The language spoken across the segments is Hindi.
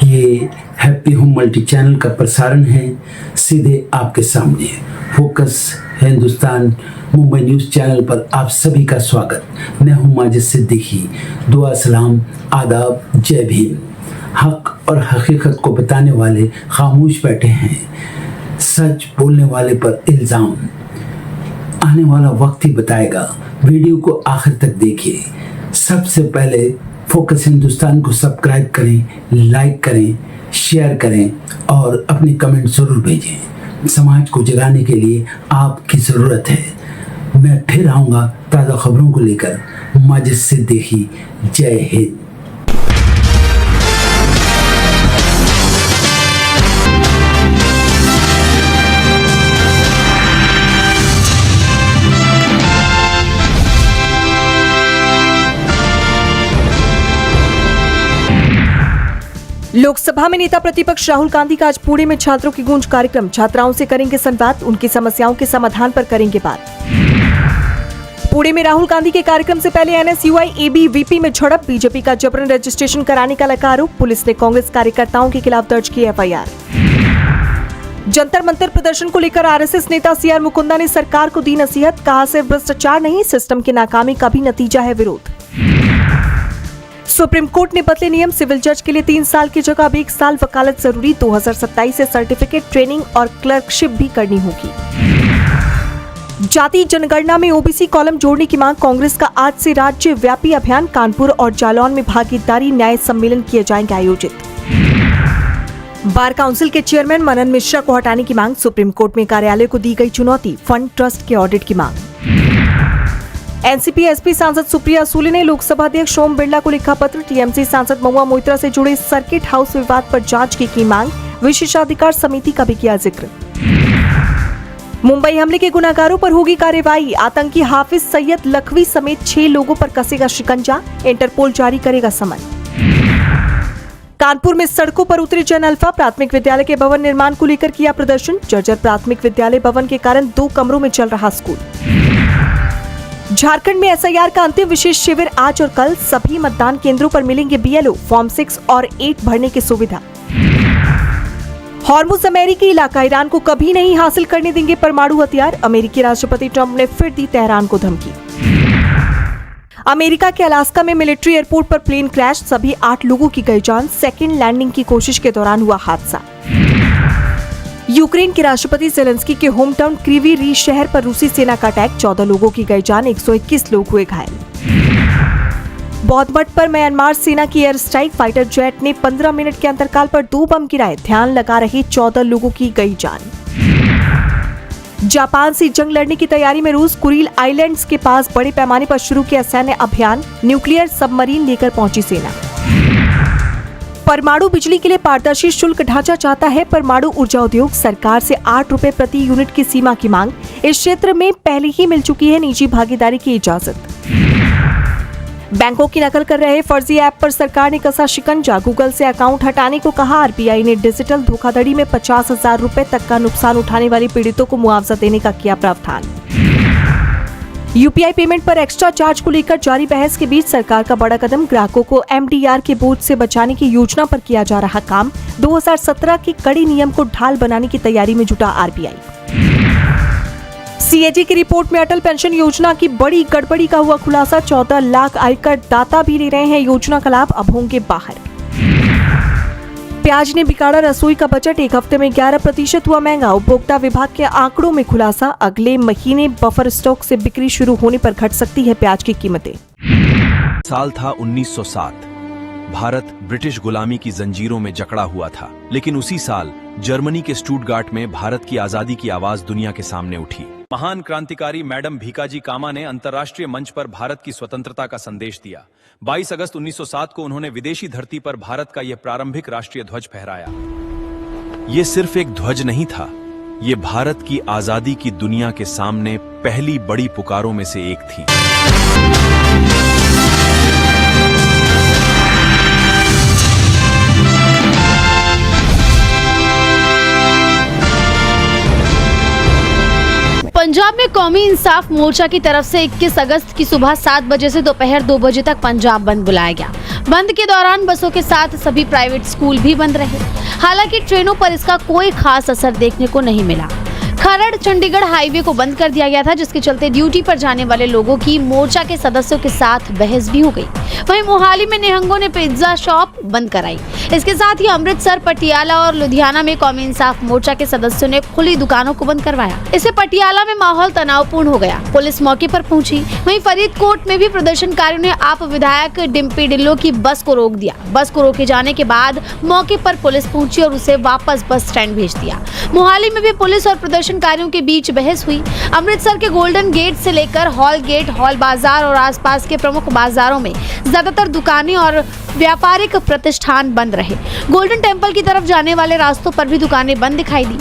ये हैप्पी होम मल्टी चैनल का प्रसारण है सीधे आपके सामने। Focus Hindustan Mumbai news channel पर आप सभी का स्वागत। मैं हूं माजिद सिद्दीकी। दुआ सलाम आदाब, जय भीम। हक और हकीकत को बताने वाले खामोश बैठे हैं, सच बोलने वाले पर इल्ज़ाम। आने वाला वक्त ही बताएगा। वीडियो को आखिर तक देखिए। सबसे पहले फोकस हिंदुस्तान को सब्सक्राइब करें, लाइक करें, शेयर करें और अपने कमेंट जरूर भेजें। समाज को जगाने के लिए आपकी ज़रूरत है। मैं फिर आऊँगा ताज़ा खबरों को लेकर। माजिद सिद्दीकी, जय हिंद। लोकसभा में नेता प्रतिपक्ष राहुल गांधी का आज पुणे में छात्रों की गूंज कार्यक्रम। छात्राओं से करेंगे संवाद, उनकी समस्याओं के समाधान पर करेंगे बात। पुणे में राहुल गांधी के कार्यक्रम से पहले एनएसयूआई एबीवीपी में झड़प। बीजेपी का जबरन रजिस्ट्रेशन कराने का लगा आरोप। पुलिस ने कांग्रेस कार्यकर्ताओं के खिलाफ दर्ज की एफआईआर। जंतर मंतर प्रदर्शन को लेकर आरएसएस नेता सीआर मुकुंदा ने सरकार को दी नसीहत। कहा सिर्फ भ्रष्टाचार नहीं, सिस्टम की नाकामी का भी नतीजा है विरोध। सुप्रीम कोर्ट ने बदले नियम। सिविल जज के लिए 3 साल की जगह अब 1 साल वकालत जरूरी। 2027 से सर्टिफिकेट, ट्रेनिंग और क्लर्कशिप भी करनी होगी। जाति जनगणना में ओबीसी कॉलम जोड़ने की मांग। कांग्रेस का आज से राज्य व्यापी अभियान। कानपुर और जालौन में भागीदारी न्याय सम्मेलन किए जाएंगे आयोजित। बार काउंसिल के चेयरमैन मनन मिश्रा को हटाने की मांग। सुप्रीम कोर्ट में कार्यालय को दी गई चुनौती। फंड ट्रस्ट के ऑडिट की मांग। एनसीपी एसपी सांसद सुप्रिया सूले ने लोकसभा अध्यक्ष ओम बिरला को लिखा पत्र। टीएमसी सांसद महुआ मोइत्रा से जुड़े सर्किट हाउस विवाद पर जांच की मांग। विशेषाधिकार समिति का भी किया जिक्र। मुंबई हमले के गुनाहगारों पर होगी कार्रवाई। आतंकी हाफिज सैयद लखवी समेत 6 लोगों पर कसेगा शिकंजा। इंटरपोल जारी करेगा समन। कानपुर में सड़कों पर उतरे जन अल्फा। प्राथमिक विद्यालय के भवन निर्माण को लेकर किया प्रदर्शन। जर्जर प्राथमिक विद्यालय भवन के कारण 2 कमरों में चल रहा स्कूल। झारखंड में एसआईआर का अंतिम विशेष शिविर आज और कल। सभी मतदान केंद्रों पर मिलेंगे बीएलओ। फॉर्म 6 और 8 भरने की सुविधा। हॉर्मुज़ अमेरिकी इलाका, ईरान को कभी नहीं हासिल करने देंगे परमाणु हथियार। अमेरिकी राष्ट्रपति ट्रंप ने फिर दी तेहरान को धमकी। अमेरिका के अलास्का में मिलिट्री एयरपोर्ट पर प्लेन क्रैश। सभी 8 लोगों की गई जान। सेकेंड लैंडिंग की कोशिश के दौरान हुआ हादसा। यूक्रेन के राष्ट्रपति जेलेंस्की के होम टाउन क्रीवी रीच शहर पर रूसी सेना का अटैक। 14 लोगों की गई जान, 121 लोग हुए घायल। बौद्ध मठ पर म्यांमार सेना की एयर स्ट्राइक। फाइटर जेट ने 15 मिनट के अंतराल पर 2 बम गिराए। ध्यान लगा रहे 14 लोगों की गई जान। जापान से जंग लड़ने की तैयारी में रूस। कुरील आइलैंड्स के पास बड़े पैमाने पर शुरू किया सैन्य अभियान। न्यूक्लियर सबमरीन लेकर पहुंची सेना। परमाणु बिजली के लिए पारदर्शी शुल्क ढांचा चाहता है परमाणु ऊर्जा उद्योग। सरकार से 8 रुपए प्रति यूनिट की सीमा की मांग। इस क्षेत्र में पहले ही मिल चुकी है निजी भागीदारी की इजाजत। बैंकों की नकल कर रहे फर्जी ऐप पर सरकार ने कसा शिकंजा। गूगल से अकाउंट हटाने को कहा। आरबीआई ने डिजिटल धोखाधड़ी में 50,000 रुपए तक का नुकसान उठाने वाले पीड़ितों को मुआवजा देने का किया प्रावधान। यूपीआई पेमेंट पर एक्स्ट्रा चार्ज को लेकर जारी बहस के बीच सरकार का बड़ा कदम। ग्राहकों को एमडीआर के बोझ से बचाने की योजना पर किया जा रहा काम। 2017 के कड़े नियम को ढाल बनाने की तैयारी में जुटा आरबीआई। सीएजी की रिपोर्ट में अटल पेंशन योजना की बड़ी गड़बड़ी का हुआ खुलासा। 14 लाख आयकर दाता भी ले रहे हैं योजना का लाभ, अब होंगे बाहर। प्याज ने बिगाड़ा रसोई का बजट। 1 हफ्ते में 11% हुआ महंगा। उपभोक्ता विभाग के आंकड़ों में खुलासा। अगले महीने बफर स्टॉक से बिक्री शुरू होने पर घट सकती है प्याज की कीमतें। साल था 1907। भारत ब्रिटिश गुलामी की जंजीरों में जकड़ा हुआ था। लेकिन उसी साल जर्मनी के स्टुटगार्ट में भारत की आजादी की आवाज दुनिया के सामने उठी। महान क्रांतिकारी मैडम भीकाजी कामा ने अंतर्राष्ट्रीय मंच पर भारत की स्वतंत्रता का संदेश दिया। 22 अगस्त 1907 को उन्होंने विदेशी धरती पर भारत का यह प्रारंभिक राष्ट्रीय ध्वज फहराया। ये सिर्फ एक ध्वज नहीं था, ये भारत की आजादी की दुनिया के सामने पहली बड़ी पुकारों में से एक थी। पंजाब में कौमी इंसाफ मोर्चा की तरफ से 21 अगस्त की सुबह 7 बजे से दोपहर 2 बजे तक पंजाब बंद बुलाया गया। बंद के दौरान बसों के साथ सभी प्राइवेट स्कूल भी बंद रहे। हालांकि ट्रेनों पर इसका कोई खास असर देखने को नहीं मिला। खरड़ चंडीगढ़ हाईवे को बंद कर दिया गया था, जिसके चलते ड्यूटी पर जाने वाले लोगों की मोर्चा के सदस्यों के साथ बहस भी हो गई। वहीं मोहाली में निहंगों ने पिज्जा शॉप बंद कराई। इसके साथ ही अमृतसर, पटियाला और लुधियाना में कौमी इंसाफ मोर्चा के सदस्यों ने खुली दुकानों को बंद करवाया। इससे पटियाला में माहौल तनावपूर्ण हो गया। पुलिस मौके पर पहुंची। वहीं फरीदकोट में भी प्रदर्शनकारियों ने आप विधायक डिम्पी डिल्लो की बस को रोक दिया। बस को रोके जाने के बाद मौके पर पुलिस पहुंची और उसे वापस बस स्टैंड भेज दिया। मोहाली में भी पुलिस और प्रदर्शनकारियों के बीच बहस हुई। अमृतसर के गोल्डन गेट से लेकर हॉल गेट, हॉल बाजार और आसपास के प्रमुख बाजारों में ज्यादातर दुकानें और व्यापारिक प्रतिष्ठान बंद रहे। गोल्डन टेम्पल की तरफ जाने वाले रास्तों पर भी दुकानें बंद दिखाई दी।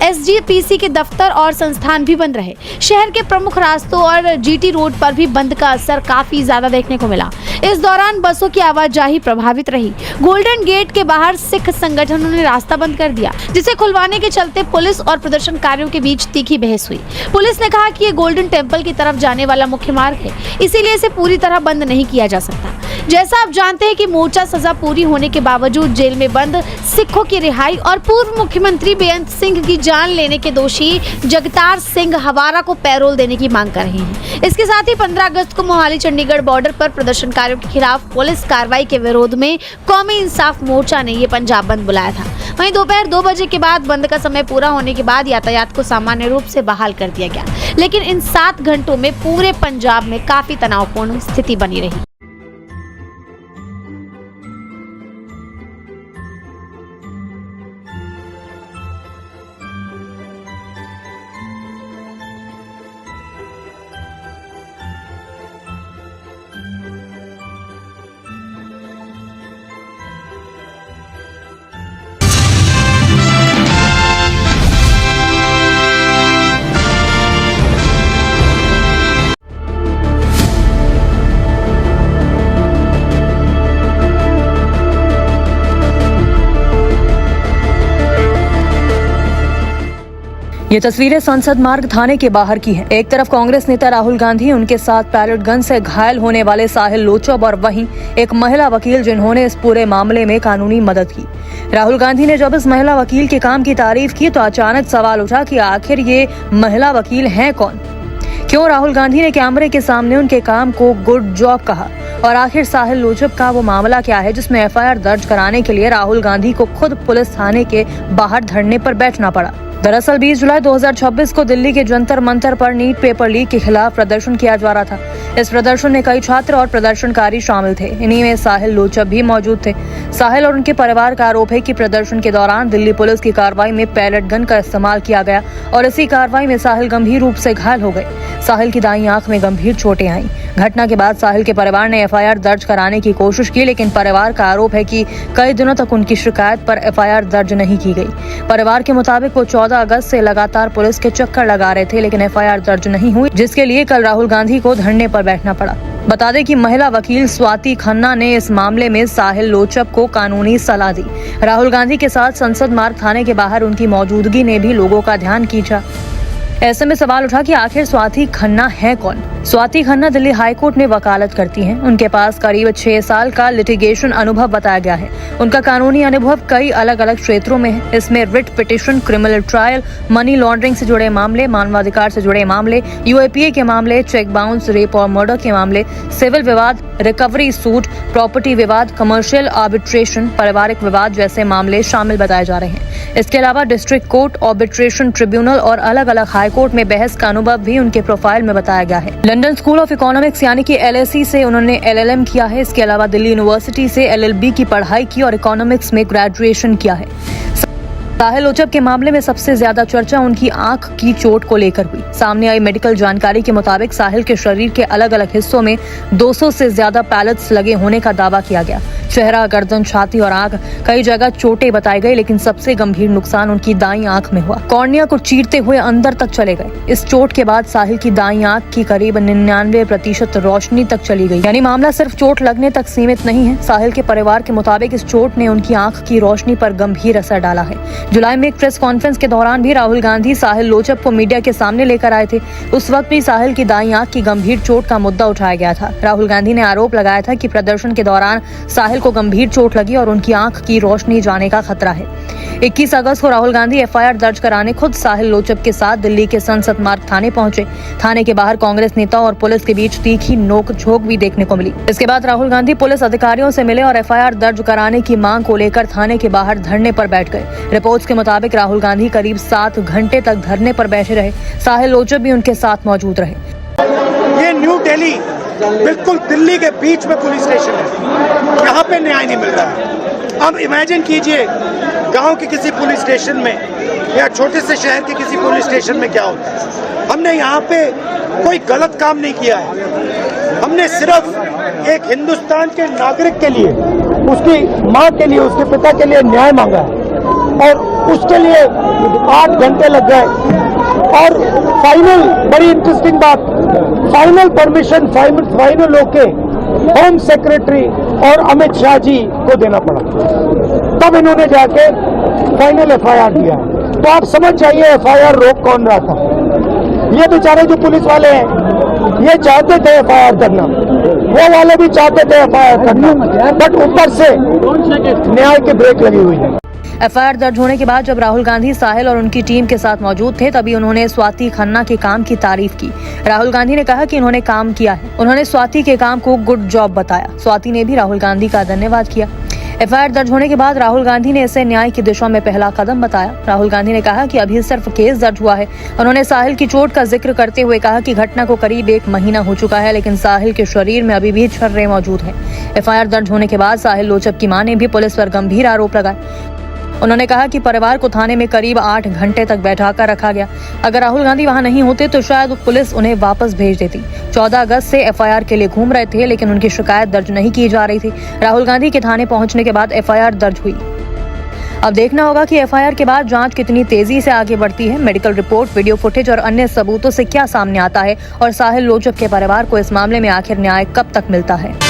SGPC के दफ्तर और संस्थान भी बंद रहे। शहर के प्रमुख रास्तों और GT रोड पर भी बंद का असर काफी ज्यादा देखने को मिला। इस दौरान बसों की आवाजाही प्रभावित रही। गोल्डन गेट के बाहर सिख संगठनों ने रास्ता बंद कर दिया, जिसे खुलवाने के चलते पुलिस और प्रदर्शनकारियों के बीच तीखी बहस हुई। पुलिस ने कहा कि ये गोल्डन टेम्पल की तरफ जाने वाला मुख्य मार्ग है, इसीलिए इसे पूरी तरह बंद नहीं किया जा सकता। जैसा आप जानते हैं कि मोर्चा सजा पूरी होने के बावजूद जेल में बंद सिखों की रिहाई और पूर्व मुख्यमंत्री बेअंत सिंह की जान लेने के दोषी जगतार सिंह हवारा को पैरोल देने की मांग कर रहे हैं। इसके साथ ही 15 अगस्त को मोहाली चंडीगढ़ बॉर्डर पर प्रदर्शनकारियों के खिलाफ पुलिस कार्रवाई के विरोध में कौमी इंसाफ मोर्चा ने ये पंजाब बंद बुलाया था। वहीं दोपहर 2 बजे के बाद बंद का समय पूरा होने के बाद यातायात को सामान्य रूप से बहाल कर दिया गया, लेकिन इन 7 घंटों में पूरे पंजाब में काफी तनावपूर्ण स्थिति बनी रही। ये तस्वीरें संसद मार्ग थाने के बाहर की हैं। एक तरफ कांग्रेस नेता राहुल गांधी, उनके साथ पैलेट गन से घायल होने वाले साहिल लोचब और वहीं एक महिला वकील जिन्होंने इस पूरे मामले में कानूनी मदद की। राहुल गांधी ने जब इस महिला वकील के काम की तारीफ की तो अचानक सवाल उठा कि आखिर ये महिला वकील हैं कौन? क्यों राहुल गांधी ने कैमरे के सामने उनके काम को गुड जॉब कहा? और आखिर साहिल लोचब का वो मामला क्या है जिसमें FIR दर्ज कराने के लिए राहुल गांधी को खुद पुलिस थाने के बाहर धरने पर बैठना पड़ा? दरअसल 20 जुलाई 2026 को दिल्ली के जंतर मंतर पर नीट पेपर लीक के खिलाफ प्रदर्शन किया जा रहा था। इस प्रदर्शन में कई छात्र और प्रदर्शनकारी शामिल थे। इन्हीं में साहिल लोचब भी मौजूद थे। साहिल और उनके परिवार का आरोप है कि प्रदर्शन के दौरान दिल्ली पुलिस की कार्रवाई में पैलेट गन का इस्तेमाल किया गया और इसी कार्रवाई में साहिल गंभीर रूप से घायल हो गए। साहिल की दाईं आंख में गंभीर चोटें आईं। घटना के बाद साहिल के परिवार ने FIR दर्ज कराने की कोशिश की, लेकिन परिवार का आरोप है कि कई दिनों तक उनकी शिकायत पर FIR दर्ज नहीं की गई। परिवार के मुताबिक वो 14 अगस्त से लगातार पुलिस के चक्कर लगा रहे थे, लेकिन FIR दर्ज नहीं हुई, जिसके लिए कल राहुल गांधी को धरने पर बैठना पड़ा। बता दें कि महिला वकील स्वाति खन्ना ने इस मामले में साहिल लोचब को कानूनी सलाह दी। राहुल गांधी के साथ संसद मार्ग थाने के बाहर उनकी मौजूदगी ने भी लोगों का ध्यान खींचा। ऐसे में सवाल उठा कि आखिर स्वाति खन्ना है कौन? स्वाति खन्ना दिल्ली हाईकोर्ट में वकालत करती हैं। उनके पास करीब 6 साल का लिटिगेशन अनुभव बताया गया है। उनका कानूनी अनुभव कई अलग अलग क्षेत्रों में है। इसमें writ petition, criminal trial, money laundering से जुड़े मामले, मानवाधिकार से जुड़े मामले, UAPA के मामले, चेक बाउंस, रेप और मर्डर के मामले, सिविल विवाद, रिकवरी सूट, प्रॉपर्टी विवाद, कमर्शियल आर्बिट्रेशन, पारिवारिक विवाद जैसे मामले शामिल बताए जा रहे हैं। इसके अलावा डिस्ट्रिक्ट कोर्ट, आर्बिट्रेशन ट्रिब्यूनल और अलग अलग हाई कोर्ट में बहस का अनुभव भी उनके प्रोफाइल में बताया गया है। लंदन स्कूल ऑफ इकोनॉमिक्स यानी कि LSE से उन्होंने LLM किया है। इसके अलावा दिल्ली यूनिवर्सिटी से LLB की पढ़ाई की और इकोनॉमिक्स में ग्रेजुएशन किया है। साहिल लोचब के मामले में सबसे ज्यादा चर्चा उनकी आंख की चोट को लेकर हुई। सामने आई मेडिकल जानकारी के मुताबिक साहिल के शरीर के अलग अलग हिस्सों में 200 से ज्यादा पैलेट्स लगे होने का दावा किया गया। चेहरा, गर्दन, छाती और आंख कई जगह चोटें बताई गई, लेकिन सबसे गंभीर नुकसान उनकी दाईं आंख में हुआ। कॉर्निया को चीरते हुए अंदर तक चले गए। इस चोट के बाद साहिल की दाईं आंख की करीब 99% रोशनी तक चली गई। यानी मामला सिर्फ चोट लगने तक सीमित नहीं है। साहिल के परिवार के मुताबिक इस चोट ने उनकी आंख की रोशनी पर गंभीर असर डाला है। जुलाई में एक प्रेस कॉन्फ्रेंस के दौरान भी राहुल गांधी साहिल लोचब को मीडिया के सामने लेकर आए थे। उस वक्त भी साहिल की दाईं आंख की गंभीर चोट का मुद्दा उठाया गया था। राहुल गांधी ने आरोप लगाया था कि प्रदर्शन के दौरान साहिल को गंभीर चोट लगी और उनकी आंख की रोशनी जाने का खतरा है। 21 अगस्त को राहुल गांधी एफआईआर दर्ज कराने खुद साहिल लोचब के साथ दिल्ली के संसद मार्ग थाने पहुंचे। थाने के बाहर कांग्रेस नेता और पुलिस के बीच तीखी नोक-झोंक भी देखने को मिली। इसके बाद राहुल गांधी पुलिस अधिकारियों से मिले और एफआईआर दर्ज कराने की मांग को लेकर थाने के बाहर धरने पर बैठ गए। रिपोर्ट्स के मुताबिक राहुल गांधी करीब 7 घंटे तक धरने पर बैठे रहे। साहिल लोचब भी उनके साथ मौजूद रहे। ये न्यू दिल्ली बिल्कुल दिल्ली के बीच में पुलिस स्टेशन है, यहाँ पे न्याय नहीं मिल रहा है। अब इमेजिन कीजिए गांव के किसी पुलिस स्टेशन में या छोटे से शहर के किसी पुलिस स्टेशन में क्या होता है। हमने यहाँ पे कोई गलत काम नहीं किया है, हमने सिर्फ एक हिंदुस्तान के नागरिक के लिए, उसकी माँ के लिए, उसके पिता के लिए न्याय मांगा है और उसके लिए 8 घंटे लग गए। और फाइनल, बड़ी इंटरेस्टिंग बात, फाइनल परमिशन फाइनल होके होम सेक्रेटरी और अमित शाह जी को देना पड़ा, तब इन्होंने जाके फाइनल एफआईआर दिया। तो आप समझ जाइए एफआईआर रोक कौन रहा था। ये बेचारे जो पुलिस वाले हैं ये चाहते थे एफआईआर करना, वो वाले भी चाहते थे एफआईआर करना, बट ऊपर से न्याय की ब्रेक लगी हुई है। एफआईआर दर्ज होने के बाद जब राहुल गांधी साहिल और उनकी टीम के साथ मौजूद थे तभी उन्होंने स्वाति खन्ना के काम की तारीफ की। राहुल गांधी ने कहा कि इन्होंने काम किया है। उन्होंने स्वाति के काम को गुड जॉब बताया। स्वाति ने भी राहुल गांधी का धन्यवाद किया। एफआईआर दर्ज होने के बाद राहुल गांधी ने इसे न्याय की दिशा में पहला कदम बताया। राहुल गांधी ने कहा कि अभी सिर्फ केस दर्ज हुआ है। उन्होंने साहिल की चोट का जिक्र करते हुए कहा कि घटना को करीब 1 महीना हो चुका है, लेकिन साहिल के शरीर में अभी भी छर्रे मौजूद हैं। एफआईआर दर्ज होने के बाद साहिल लोचब की मां ने भी पुलिस पर गंभीर आरोप लगाए। उन्होंने कहा कि परिवार को थाने में करीब 8 घंटे तक बैठाकर रखा गया। अगर राहुल गांधी वहां नहीं होते तो शायद पुलिस उन्हें वापस भेज देती। 14 अगस्त से एफआईआर के लिए घूम रहे थे, लेकिन उनकी शिकायत दर्ज नहीं की जा रही थी। राहुल गांधी के थाने पहुंचने के बाद एफआईआर दर्ज हुई। अब देखना होगा कि एफआईआर के बाद जांच कितनी तेजी से आगे बढ़ती है। मेडिकल रिपोर्ट, वीडियो फुटेज और अन्य सबूतों से क्या सामने आता है और साहिल लोचब के परिवार को इस मामले में आखिर न्याय कब तक मिलता है।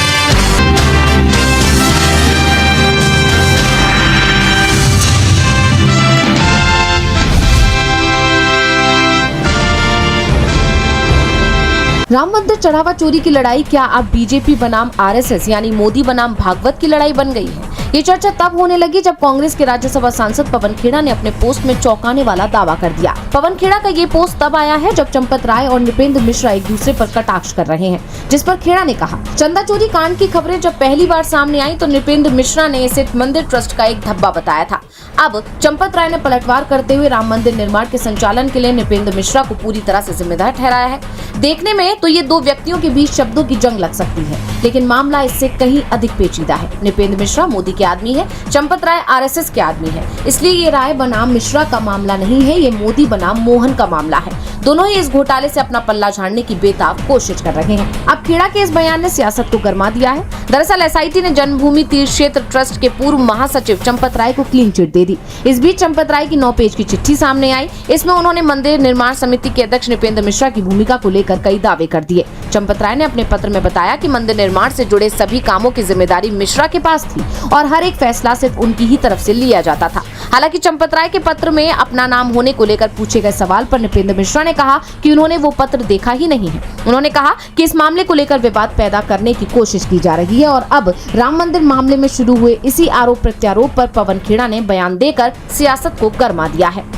राम मंदिर चढ़ावा चोरी की लड़ाई क्या अब बीजेपी बनाम आरएसएस यानी मोदी बनाम भागवत की लड़ाई बन गई है? ये चर्चा तब होने लगी जब कांग्रेस के राज्यसभा सांसद पवन खेड़ा ने अपने पोस्ट में चौंकाने वाला दावा कर दिया। पवन खेड़ा का ये पोस्ट तब आया है जब चंपत राय और नृपेंद्र मिश्रा एक दूसरे पर कटाक्ष कर रहे हैं, जिस पर खेड़ा ने कहा, चंदा चोरी कांड की खबरें जब पहली बार सामने आई तो नृपेंद्र मिश्रा ने इसे मंदिर ट्रस्ट का एक धब्बा बताया था। अब चंपत राय ने पलटवार करते हुए राम मंदिर निर्माण के संचालन के लिए नृपेंद्र मिश्रा को पूरी तरह से जिम्मेदार ठहराया है। देखने में तो ये 2 व्यक्तियों के बीच शब्दों की जंग लग सकती है, लेकिन मामला इससे कहीं अधिक पेचीदा है। नृपेंद्र मिश्रा मोदी के आदमी है, चंपत राय आरएसएस के आदमी है, इसलिए ये राय बनाम मिश्रा का मामला नहीं है, ये मोदी बनाम मोहन का मामला है। दोनों ही इस घोटाले से अपना पल्ला झाड़ने की बेताब कोशिश कर रहे हैं। अब खेड़ा के इस बयान ने सियासत को गरमा दिया है। दरअसल एसआईटी ने जन्मभूमि तीर्थ क्षेत्र ट्रस्ट के पूर्व महासचिव चंपत राय को क्लीन चिट दे दी। इस बीच चंपत राय की 9 पेज की चिट्ठी सामने आई। इसमें उन्होंने मंदिर निर्माण समिति के अध्यक्ष नृपेंद्र मिश्रा की भूमिका को लेकर कई दावे कर दिए। चंपत राय ने अपने पत्र में बताया कि मंदिर निर्माण से जुड़े सभी कामों की जिम्मेदारी मिश्रा के पास थी और हर एक फैसला सिर्फ उनकी ही तरफ से लिया जाता था। हालांकि चंपत राय के पत्र में अपना नाम होने को लेकर पूछे गए सवाल पर नृपेंद्र मिश्रा ने कहा कि उन्होंने वो पत्र देखा ही नहीं है। उन्होंने कहा कि इस मामले को लेकर विवाद पैदा करने की कोशिश की जा रही है और अब राम मंदिर मामले में शुरू हुए इसी आरोप प्रत्यारोप पर पवन खेड़ा ने बयान देकर सियासत को गरमा दिया है।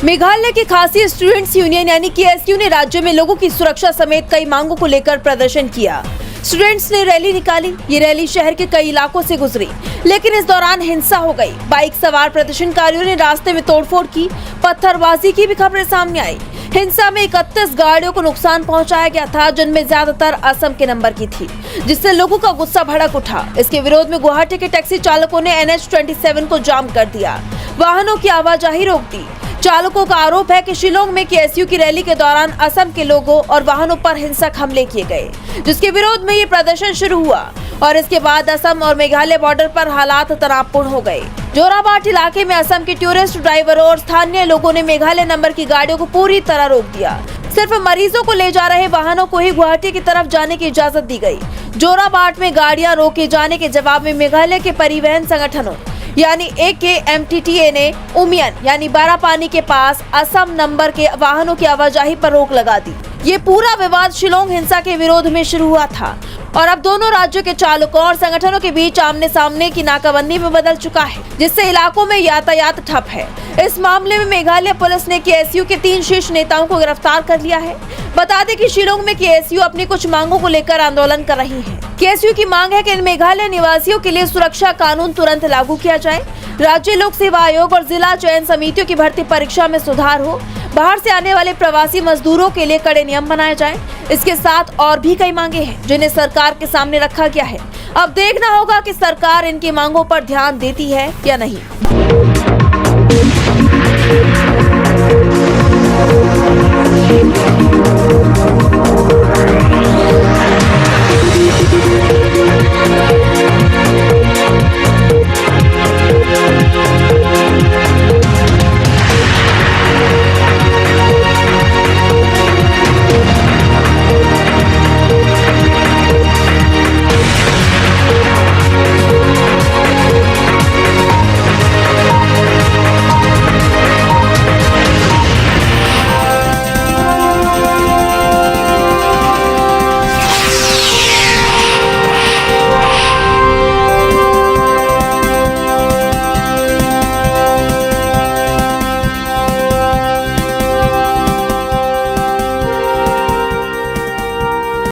मेघालय की खासी स्टूडेंट्स यूनियन यानी कि एसयू ने राज्य में लोगों की सुरक्षा समेत कई मांगों को लेकर प्रदर्शन किया। स्टूडेंट्स ने रैली निकाली। ये रैली शहर के कई इलाकों से गुजरी, लेकिन इस दौरान हिंसा हो गई। बाइक सवार प्रदर्शनकारियों ने रास्ते में तोड़फोड़ की, पत्थरबाजी की भी खबरें सामने आई। हिंसा में 31 गाड़ियों को नुकसान पहुंचाया गया था, जिनमें ज्यादातर असम के नंबर की थी, जिससे लोगों का गुस्सा भड़क उठा। इसके विरोध में गुवाहाटी के टैक्सी चालकों ने NH 27 को जाम कर दिया, वाहनों की आवाजाही रोक दी। चालकों का आरोप है कि शिलोंग में केएसयू की रैली के दौरान असम के लोगों और वाहनों पर हिंसक हमले किए गए, जिसके विरोध में ये प्रदर्शन शुरू हुआ और इसके बाद असम और मेघालय बॉर्डर पर हालात तनावपूर्ण हो गए। जोराबाट इलाके में असम के टूरिस्ट ड्राइवरों और स्थानीय लोगों ने मेघालय नंबर की गाड़ियों को पूरी तरह रोक दिया। सिर्फ मरीजों को ले जा रहे वाहनों को ही गुवाहाटी की तरफ जाने की इजाजत दी गई। जोराबाट में गाड़ियां रोके जाने के जवाब में मेघालय के परिवहन संगठनों यानी AKMTTA ने उमियन यानी बारापानी के पास असम नंबर के वाहनों की आवाजाही पर रोक लगा दी। ये पूरा विवाद शिलोंग हिंसा के विरोध में शुरू हुआ था और अब दोनों राज्यों के चालकों और संगठनों के बीच आमने सामने की नाकाबंदी में बदल चुका है, जिससे इलाकों में यातायात ठप है। इस मामले में मेघालय पुलिस ने केएसयू के 3 शीर्ष नेताओं को गिरफ्तार कर लिया है। बता दें कि शिलोंग में केएसयू अपनी कुछ मांगों को लेकर आंदोलन कर रही है। केएसयू की मांग है कि मेघालय निवासियों के लिए सुरक्षा कानून तुरंत लागू किया जाए, राज्य लोक सेवा आयोग और जिला चयन समितियों की भर्ती परीक्षा में सुधार हो, बाहर से आने वाले प्रवासी मजदूरों के लिए कड़े नियम बनाए जाएं। इसके साथ और भी कई मांगे हैं जिन्हें सरकार के सामने रखा गया है। अब देखना होगा कि सरकार इनकी मांगों पर ध्यान देती है या नहीं।